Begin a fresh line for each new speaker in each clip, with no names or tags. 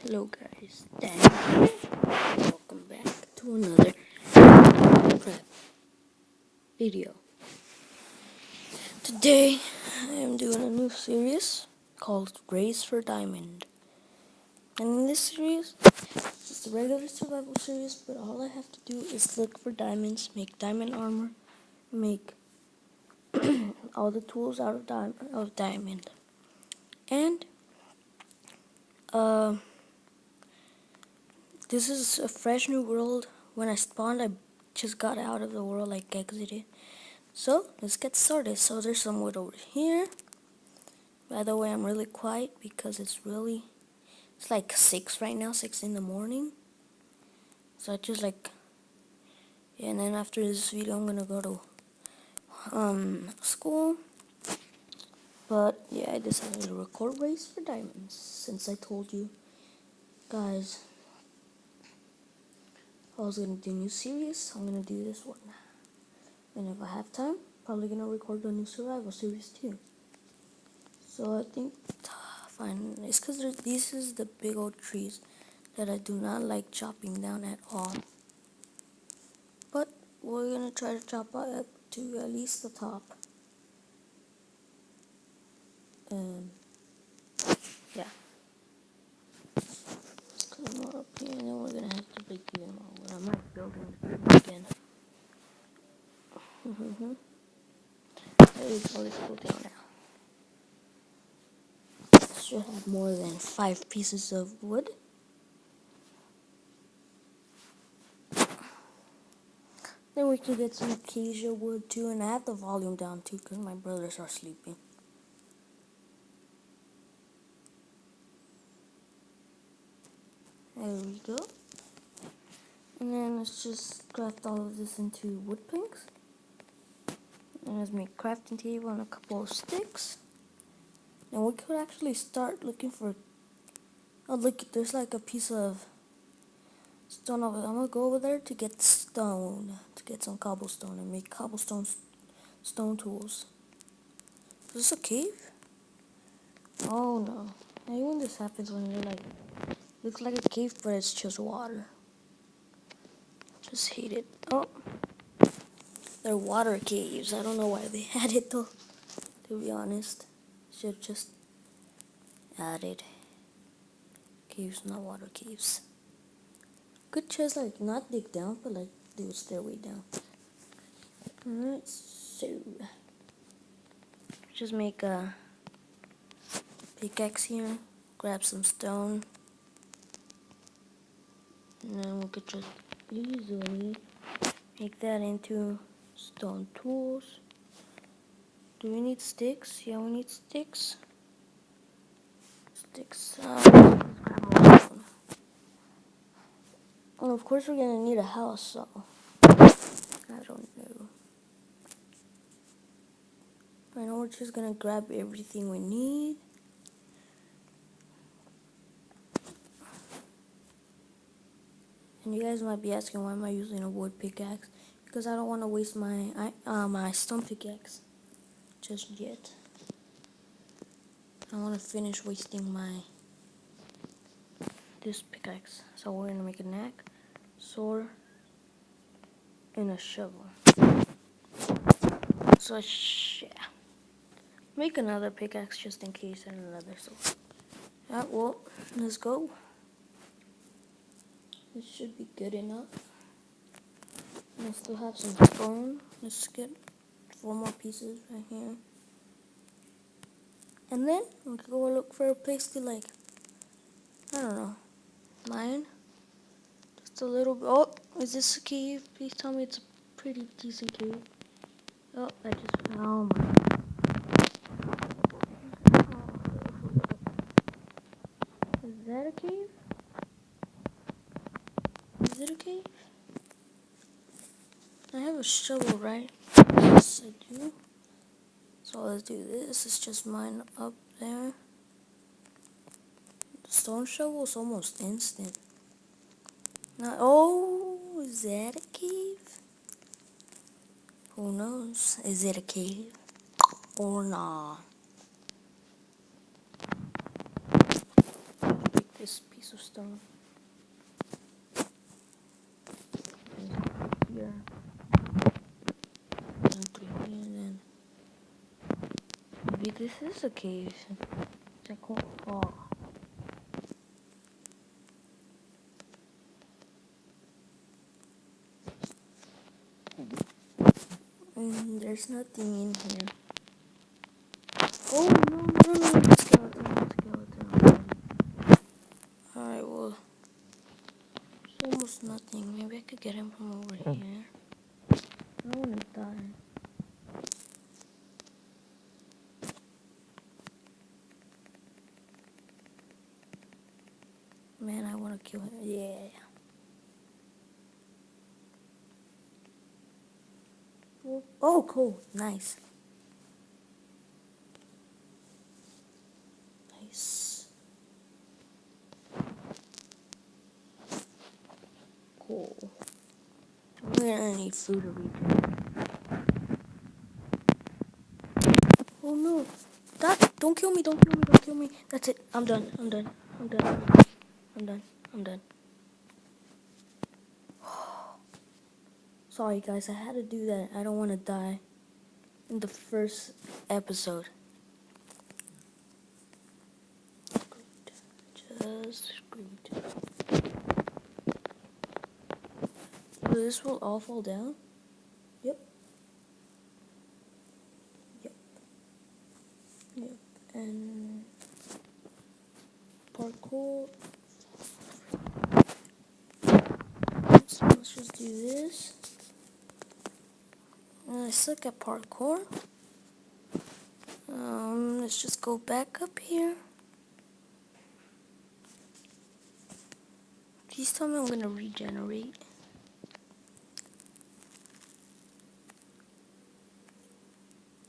Hello guys, Dan here. Welcome back to another Minecraft video. Today I am doing a new series called Race for Diamond. And in this series, it's a regular survival series, but all I have to do is look for diamonds, make diamond armor, make all the tools out of diamond. And uh, this is a fresh new world. When I spawned, I just got out of the world, like exited. So let's get started. So there's some wood over here. By the way, I'm really quiet because it's like 6 right now, 6 in the morning. So I just yeah, and then after this video I'm gonna go to school. But yeah, I decided to record Race for Diamonds since I told you guys I was gonna do a new series. I'm gonna do this one. And if I have time, probably gonna record a new survival series too. So I think fine. It's because these is the big old trees that I do not like chopping down at all. But we're gonna try to chop up to at least the top. Yeah. Clean more up here, and then we're gonna have to break them all. But I'm not building again. There we go. Let's go down now. Should have more than 5 pieces of wood. Then we can get some acacia wood too, and I have the volume down too because my brothers are sleeping. There we go. And then let's just craft all of this into wood planks. And let's make a crafting table and a couple of sticks. And we could actually start looking for... Oh look, there's like a piece of stone over there. I'm gonna go over there to get stone, to get some cobblestone and make cobblestone stone tools. Is this a cave? Oh no. I hate when this happens, when you're like, looks like a cave but it's just water. Just hate it. Oh, they're water caves. I don't know why they had it though, to be honest. Should just added caves, not water caves. Could just like not dig down, but like do a stairway down. Alright, so just make a pickaxe here, grab some stone, and then we could just easily make that into stone tools. Do we need sticks? Yeah, we need sticks. Sticks. Let's grab more stone. And of course we're gonna need a house, so I don't know. I know we're just gonna grab everything we need. And you guys might be asking, why am I using a wood pickaxe? Because I don't want to waste my stone pickaxe just yet. I want to finish wasting this pickaxe. So we're gonna make a knack, sword, and a shovel. So yeah, make another pickaxe just in case, and another sword. Yeah, well, let's go. This should be good enough. I still have some stone. Let's get 4 more pieces right here. And then we can go look for a place to, like, I don't know, mine. Just a little bit. Oh, is this a cave? Please tell me it's a pretty decent cave. Oh, I just found. Oh my. Is that a cave? Is it a cave? I have a shovel, right? Yes, I do. So let's do this. It's just mine up there. The stone shovel is almost instant. Now, oh, is that a cave? Who knows? Is it a cave or not? Pick this piece piece of stone. Here. And 3 here, and then maybe this is a cave. Check out. Oh. There's nothing in here. Oh no, skeleton. Alright, well, there's almost nothing. Maybe I could get him from over here. I don't wanna die. Man, I wanna kill him. Yeah. Oh, cool. Nice. Nice. Cool. We're gonna need food to regenerate. Oh no. Don't kill me, don't kill me. That's it. I'm done. I'm done. Sorry guys, I had to do that. I don't want to die in the first episode. Just screwed. This will all fall down? Yep. And parkour. So let's just do this. I suck at parkour. Let's just go back up here. Please tell me I'm gonna regenerate.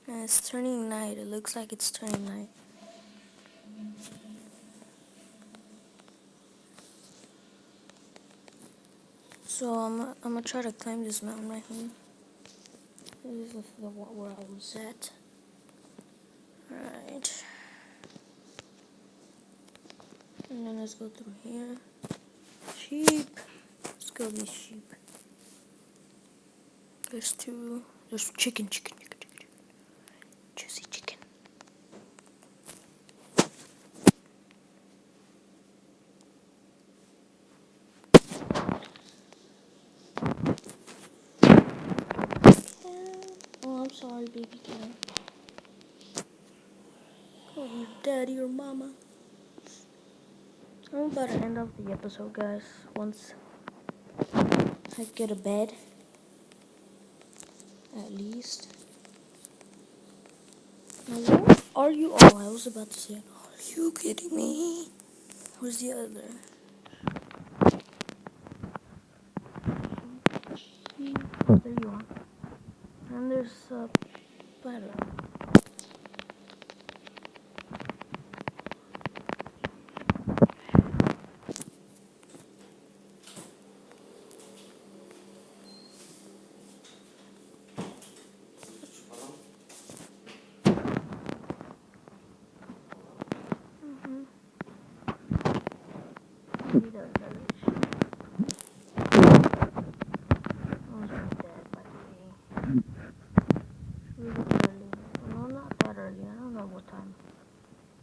And it's turning night. It looks like it's turning night. So I'm gonna try to climb this mountain right here. This is where I was at. Alright. And then let's go through here. Sheep. Let's kill these sheep. There's chicken. Juicy chicken. Oh, I'm sorry, baby cow. Call you daddy or mama. I'm about to end off the episode, guys. Once I get a bed. At least. Now, where are you? Oh, I was about to say, are you kidding me? Where's the other? Oh, there you are. And there's a spider. Maybe there's another sheep. Almost dead, by the way. Really early. No, not that early. I don't know what time.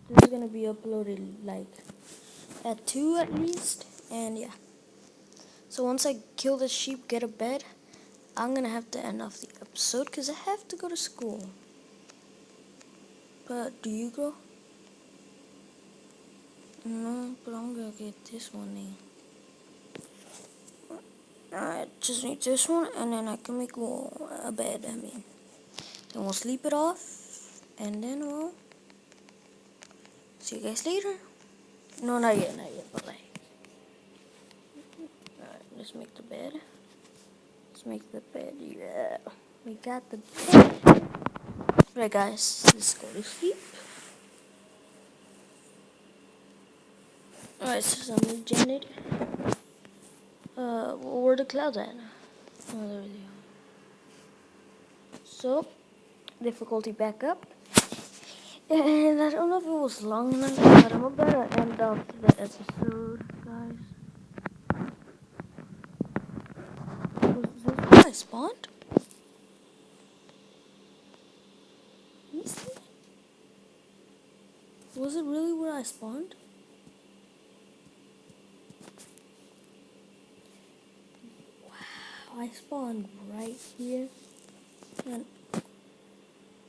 This is gonna be uploaded like at 2 at least. And yeah. So once I kill the sheep, get a bed, I'm gonna have to end off the episode because I have to go to school. But do you go? No, but I'm gonna get this one then. I just need this one, and then I can make a bed. Then we'll sleep it off, and then we'll see you guys later. No, not yet, but like. Alright, let's make the bed. Yeah. We got the bed. Alright, guys, let's go to sleep. Alright, so I'm regenerated. Where are the clouds at? Oh, there they are. So, difficulty back up. And I don't know if it was long enough, but I'm about to end off the episode, guys. Was this where I spawned? Was it really where I spawned? Wow, I spawned right here. And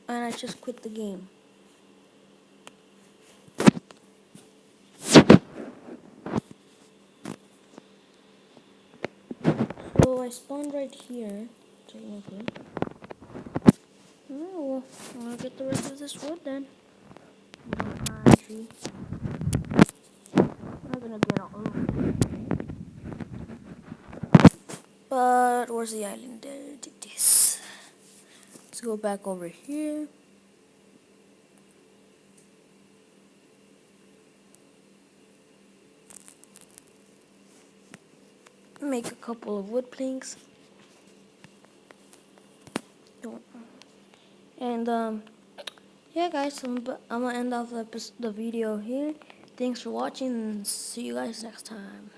I just quit the game. So I spawned right here, technically. Oh, well, I'll get the rest of this wood then. Actually, I'm not gonna get all of it. But where's the island? There it is. Let's go back over here. Make a couple of wood planks. And yeah, guys, I'm gonna end off the video here. Thanks for watching, and see you guys next time.